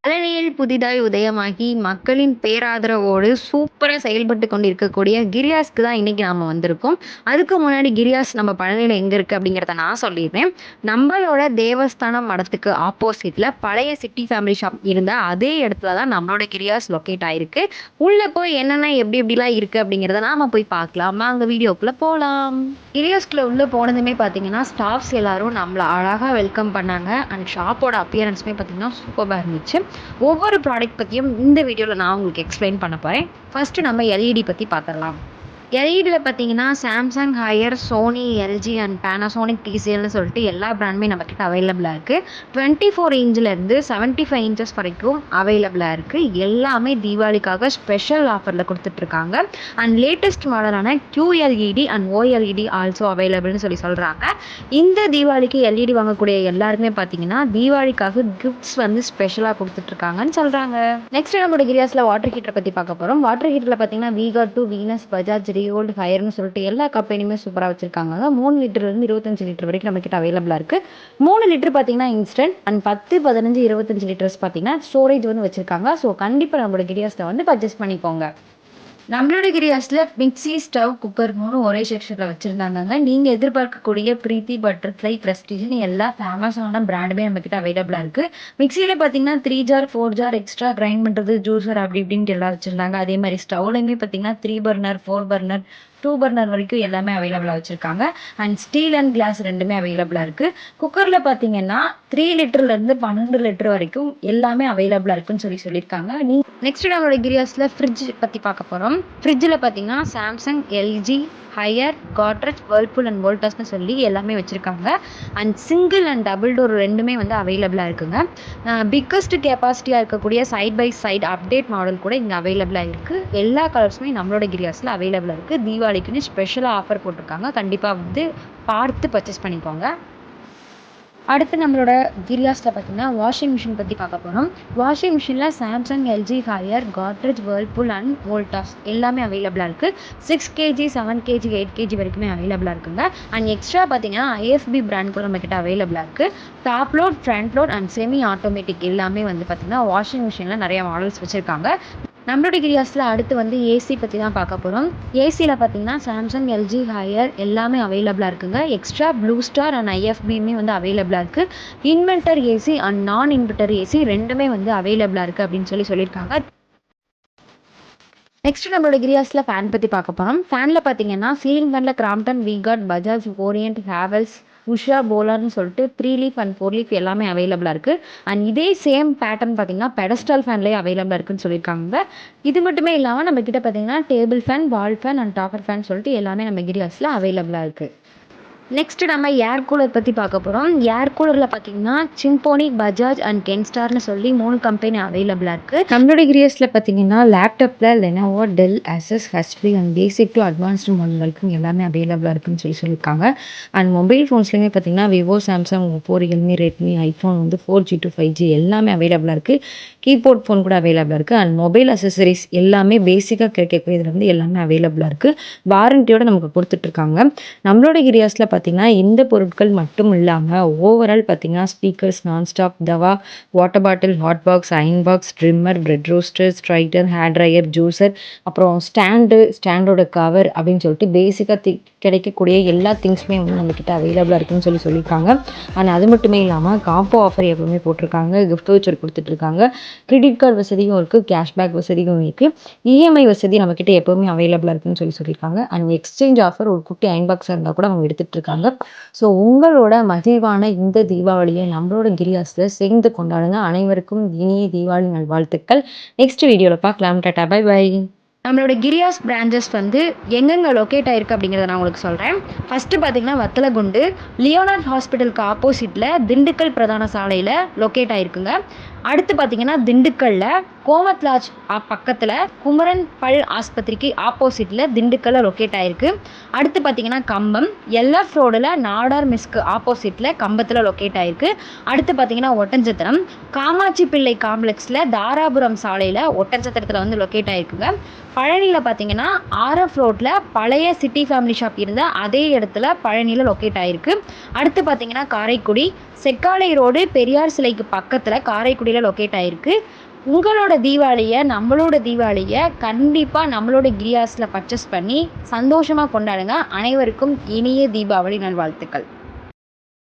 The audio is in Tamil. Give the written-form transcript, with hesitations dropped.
பழனியில் புதிதாய் உதயமாகி மக்களின் பேராதரவோடு சூப்பரா செயல்பட்டு கொண்டிருக்கக்கூடிய கிரியாஸ்க்கு தான் இன்னைக்கு நாம வந்திருக்கோம். அதுக்கு முன்னாடி கிரியாஸ் நம்ம பழனியில எங்க இருக்கு அப்படிங்கிறத நான் சொல்லிடுறேன். நம்மளோட தேவஸ்தானம் மடத்துக்கு ஆப்போசிட்ல பழைய சிட்டி ஃபேமிலி ஷாப் இருந்த அதே இடத்துல தான் நம்மளோட கிரியாஸ் லொக்கேட் ஆயிருக்கு. உள்ள போய் என்னென்ன எப்படி எப்படிலாம் இருக்கு அப்படிங்கிறத நாம போய் பார்க்கலாம். வாங்க வீடியோக்குள்ள போலாம். கிரியாஸ்குள்ள உள்ள போனதுமே பார்த்தீங்கன்னா ஸ்டாஃப்ஸ் எல்லாரும் நம்மள அழகா வெல்கம் பண்ணாங்க. அண்ட் ஷாப்போட அப்பியரன்ஸுமே பார்த்தீங்கன்னா சூப்பராக இருந்துச்சு. ஒவ்வொரு ப்ராடக்ட் பற்றியும் இந்த வீடியோவில் நான் உங்களுக்கு எக்ஸ்பிளைன் பண்ண போகிறேன். ஃபர்ஸ்ட் நம்ம எல்இடி பற்றி பார்த்துடலாம். எல்இடியில் பார்த்தீங்கன்னா Samsung, Haier, Sony, LG and Panasonic, டிசிஎல்னு சொல்லிட்டு எல்லா பிராண்டுமே நம்மக்கிட்ட அவைலபிளாக இருக்குது. 24 இன்ச்சிலேருந்து 75 இன்ச்சஸ் வரைக்கும் அவைலபிளாக இருக்குது. எல்லாமே தீபாவளிக்காக ஸ்பெஷல் ஆஃபரில் கொடுத்துட்ருக்காங்க. அண்ட் லேட்டஸ்ட் மாடலான QLED அண்ட் OLED ஆல்சோ அவைலபிள்னு சொல்கிறாங்க. இந்த தீபாவளிக்கு எல்இடி வாங்கக்கூடிய எல்லாருக்குமே பார்த்தீங்கன்னா தீபாவளிக்காக கிஃப்ட்ஸ் வந்து ஸ்பெஷலாக கொடுத்துட்ருக்காங்கன்னு சொல்கிறாங்க. நெக்ஸ்ட் நம்மளோட கிரியாஸில் வாட்டர் ஹீட்டரை பற்றி பார்க்க போகிறோம். வாட்டர் ஹீட்டரில் பார்த்தீங்கன்னா V-Guard 2, வீனஸ், பஜாஜ், ரியோல்ட், ஹையர்னு சொல்லிட்டு எல்லா கம்பெனியுமே சூப்பராக வச்சிருக்காங்க. 3 லிட்டர்லேருந்து 25 லிட்டர் வரைக்கும் நம்ம கிட்ட அவைலபிளாக இருக்குது. 3 லிட்டர் பார்த்தீங்கன்னா இன்ஸ்டன்ட் அண்ட் 10, 15, 25 லிட்டர்ஸ் பார்த்தீங்கன்னா ஸ்டோரேஜ் வந்து வச்சிருக்காங்க. ஸோ கண்டிப்பாக நம்மளோட கிரியாஸில் வந்து பர்ச்சேஸ் பண்ணிக்கோங்க. நம்மளோட கிரியாஸில் மிக்சி, ஸ்டவ், குக்கர் ஒரே செக்ஷனில் வச்சுருந்தாங்க. நீங்கள் எதிர்பார்க்கக்கூடிய பிரீத்தி, பட்டர்ஃப்ளை, ப்ரெஸ்டீஜ்னு எல்லா ஃபேமஸான பிராண்டுமே நம்மக்கிட்ட அவைலபிளாக இருக்குது. மிக்சியில் பார்த்தீங்கன்னா 3 ஜார், 4 ஜார் எக்ஸ்ட்ரா கிரைண்ட் பண்ணுறது, ஜூஸர் அப்படி இப்படின்ட்டு எல்லாம் வச்சுருந்தாங்க. அதே மாதிரி ஸ்டவ்லையுமே பார்த்தீங்கன்னா 3 பர்னர், 4 பர்னர், 2 பர்னர் வரைக்கும் எல்லாமே அவைலபிளாக வச்சுருக்காங்க. அண்ட் ஸ்டீல் அண்ட் கிளாஸ் ரெண்டுமே அவைலபிளாக இருக்குது. குக்கரில் பார்த்தீங்கன்னா 3 லிட்டர்லேருந்து 12 லிட்டர் வரைக்கும் எல்லாமே அவைலபிளாக இருக்குன்னு சொல்லியிருக்காங்க. நெக்ஸ்ட் நம்மளோட கிரியாஸில் ஃப்ரிட்ஜ் பற்றி பார்க்க போகிறோம். ஃப்ரிட்ஜில் பார்த்தீங்கன்னா Samsung, LG, Haier, Godrej, Whirlpool and வோல்டாஸ்னு சொல்லி எல்லாமே வச்சுருக்காங்க. And single and double door ரெண்டுமே வந்து அவைலபிளாக இருக்குங்க. பிக்கஸ்ட் கெப்பாசிட்டியாக இருக்கக்கூடிய side by side update model கூட இங்கே அவைலபிளாக இருக்குது. எல்லா கலர்ஸுமே நம்மளோட கிரியாஸில் அவைலபிளாக இருக்குது. தீபாவளிக்குன்னு ஸ்பெஷலாக ஆஃபர் போட்டிருக்காங்க. கண்டிப்பாக வந்து பார்த்து பர்ச்சேஸ் பண்ணிக்கோங்க. அடுத்து நம்மளோட கிரியாஸில் பார்த்தீங்கன்னா வாஷிங் மிஷின் பற்றி பார்க்க போகிறோம். வாஷிங் மிஷினில் Samsung, LG, Haier, Godrej, Whirlpool and Voltas எல்லாமே அவைலபிளாக இருக்குது. 6 kg, 7 kg, 8 kg வரைக்குமே அவைலபிளாக இருக்குங்க. அண்ட் எக்ஸ்ட்ரா பார்த்தீங்கன்னா IFB பிராண்ட் கூட நம்மக்கிட்ட அவைலபிளாக இருக்குது. Top load, front load and semi automatic எல்லாமே வந்து பார்த்தீங்கன்னா வாஷிங் மிஷினில் நிறைய மாடல்ஸ் வச்சுருக்காங்க. நம்மளோட கிரியாஸில் அடுத்து வந்து ஏசி பற்றி தான் பார்க்க போகிறோம். ஏசியில் பார்த்தீங்கன்னா சாம்சங், எல்ஜி, ஹையர் எல்லாமே அவைலபிளாக இருக்குங்க. எக்ஸ்ட்ரா ப்ளூ ஸ்டார் அண்ட் IFBமே வந்து அவைலபிளாக இருக்குது. இன்வெர்டர் ஏசி அண்ட் நான் இன்வெர்டர் ஏசி ரெண்டுமே வந்து அவைலபிளாக இருக்குது அப்படின்னு சொல்லியிருக்காங்க. நெக்ஸ்ட் நம்மளோட கிரியாஸில் ஃபேன் பற்றி பார்க்க போகிறோம். ஃபேனில் பார்த்தீங்கன்னா சீலிங் ஃபேனில் Crompton, V-Guard, Bajaj, Orient, Havells, Usha, போலார்னு சொல்லிட்டு 3 லீஃப் அண்ட் 4 லீஃப் எல்லாமே அவைலபிளாக இருக்குது. அண்ட் இதே சேம் பேட்டர்ன் பார்த்தீங்கன்னா பெடஸ்டல் ஃபேன்லேயே அவைலபிளாக இருக்குன்னு சொல்லியிருக்காங்க. இது மட்டுமே இல்லாமல் நம்ம கிட்ட பார்த்தீங்கன்னா table fan, wall fan and topper fan சொல்லிட்டு எல்லாமே நம்ம கிரியாஸில் அவைலபிளாக இருக்குது. நெக்ஸ்ட் நம்ம ஏர் கூலர் பற்றி பார்க்க போகிறோம். ஏர் கூலரில் பார்த்தீங்கன்னா சிம்போனி, பஜாஜ் அண்ட் கென்ஸ்டார்னு சொல்லி 3 கம்பெனி அவைலபிளாக இருக்குது. நம்மளோட கிரியாஸில் பார்த்தீங்கன்னா லேப்டாப்பில் Lenovo, Dell, ASUS, HP and basic to advanced model வரைக்கும் எல்லாமே அவைலபிளாக இருக்குன்னு சொல்லியிருக்காங்க. அண்ட் மொபைல் ஃபோன்ஸ்லேயுமே பார்த்தீங்கன்னா Vivo, Samsung, Oppo, Realme, Redmi, iPhone வந்து 4G to 5G எல்லாமே அவைலபிளாக இருக்குது. கீபோர்ட் ஃபோன் கூட அவைலபிளாக இருக்குது. அண்ட் மொபைல் அசசரிஸ் எல்லாமே பேசிக்காக கிடைக்கக்கூடியது வந்து எல்லாமே அவைலபிளாக இருக்குது. வாரண்டியோட நமக்கு கொடுத்துட்ருக்காங்க. நம்மளோட கிரியாஸில் பார்த்தீங்கன்னா இந்த பொருட்கள் மட்டும் இல்லாமல் ஓவரால் பார்த்தீங்கன்னா speakers, nonstop, tawa, water bottle, hot box, iron box, trimmer, bread roaster, straightener, hair dryer, juicer, அப்புறம் ஸ்டாண்டோட கவர் அப்படின்னு சொல்லிட்டு பேசிக்காக கிடைக்கக்கூடிய எல்லா திங்ஸுமே வந்து நம்மக்கிட்ட அவைலபிளாக இருக்குன்னு சொல்லியிருக்காங்க. ஆனால் அது மட்டுமே இல்லாமல் காம்போ ஆஃபர் எப்பவுமே போட்டிருக்காங்க. கிஃப்ட் வவுச்சர் கொடுத்துட்ருக்காங்க. கிரெடிட் கார்டு வசதியும் இருக்குது, கேஷ்பேக் வசதியும் இருக்குது. EMI வசதி நம்மக்கிட்ட எப்போவுமே அவைலபிளாக இருக்குன்னு சொல்லியிருக்காங்க. அண்ட் எக்ஸ்சேஞ்ச் ஆஃபர் ஒரு குட்டி அயன் பாக்ஸாக இருந்தால் கூட அவங்க எடுத்துகிட்டு இருக்காங்க. ஸோ உங்களோட மகிழ்வான இந்த தீபாவளியை நம்மளோட கிரியாஸில் சேர்ந்து கொண்டாடுங்க. அனைவருக்கும் இனிய தீபாவளி நல்வாழ்த்துக்கள். நெக்ஸ்ட் வீடியோவில் பார்க்கலாம். டாடா, பை பை. நம்மளோட கிரியாஸ் பிரான்ச்சஸ் வந்து எங்கெங்கே லொக்கேட் ஆயிருக்கு அப்படிங்கிறத நான் உங்களுக்கு சொல்கிறேன். ஃபஸ்ட்டு பார்த்தீங்கன்னா வத்தலகுண்டு லியோனார்ட் ஹாஸ்பிட்டலுக்கு ஆப்போசிட்டில் திண்டுக்கல் பிரதான சாலையில் லொக்கேட் ஆயிருக்குங்க. அடுத்து பார்த்தீங்கன்னா திண்டுக்கல்லில் கோமத் லாட்ஜ் பக்கத்தில் குமரன் பல் ஆஸ்பத்திரிக்கு ஆப்போசிட்டில் திண்டுக்கல்லில் லொக்கேட் ஆயிருக்கு. அடுத்து பார்த்தீங்கன்னா கம்பம் LF ரோடில் நாடார் மிஸ்க்கு ஆப்போசிட்டில் கம்பத்தில் லொக்கேட் ஆயிருக்கு. அடுத்து பார்த்தீங்கன்னா ஒட்டஞ்சத்திரம் காமாட்சி பிள்ளை காம்ப்ளெக்ஸில் தாராபுரம் சாலையில் ஒட்டஞ்சத்திரத்தில் வந்து லொக்கேட் ஆயிருக்குங்க. பழனியில் பார்த்தீங்கன்னா RF ரோட்டில் பழைய சிட்டி ஃபேமிலி ஷாப் இருந்த அதே இடத்துல பழனியில் லொக்கேட் ஆயிருக்கு. அடுத்து பார்த்தீங்கன்னா காரைக்குடி செக்காலை ரோடு பெரியார் சிலைக்கு பக்கத்தில் காரைக்குடி தூத்துக்குடியில் லொக்கேட் ஆகிருக்கு. உங்களோட தீபாவளியை நம்மளோட தீபாவளியை கண்டிப்பாக நம்மளோட கிரியாஸில் பர்ச்சேஸ் பண்ணி சந்தோஷமாக கொண்டாடுங்க. அனைவருக்கும் இனிய தீபாவளி நல்வாழ்த்துக்கள்.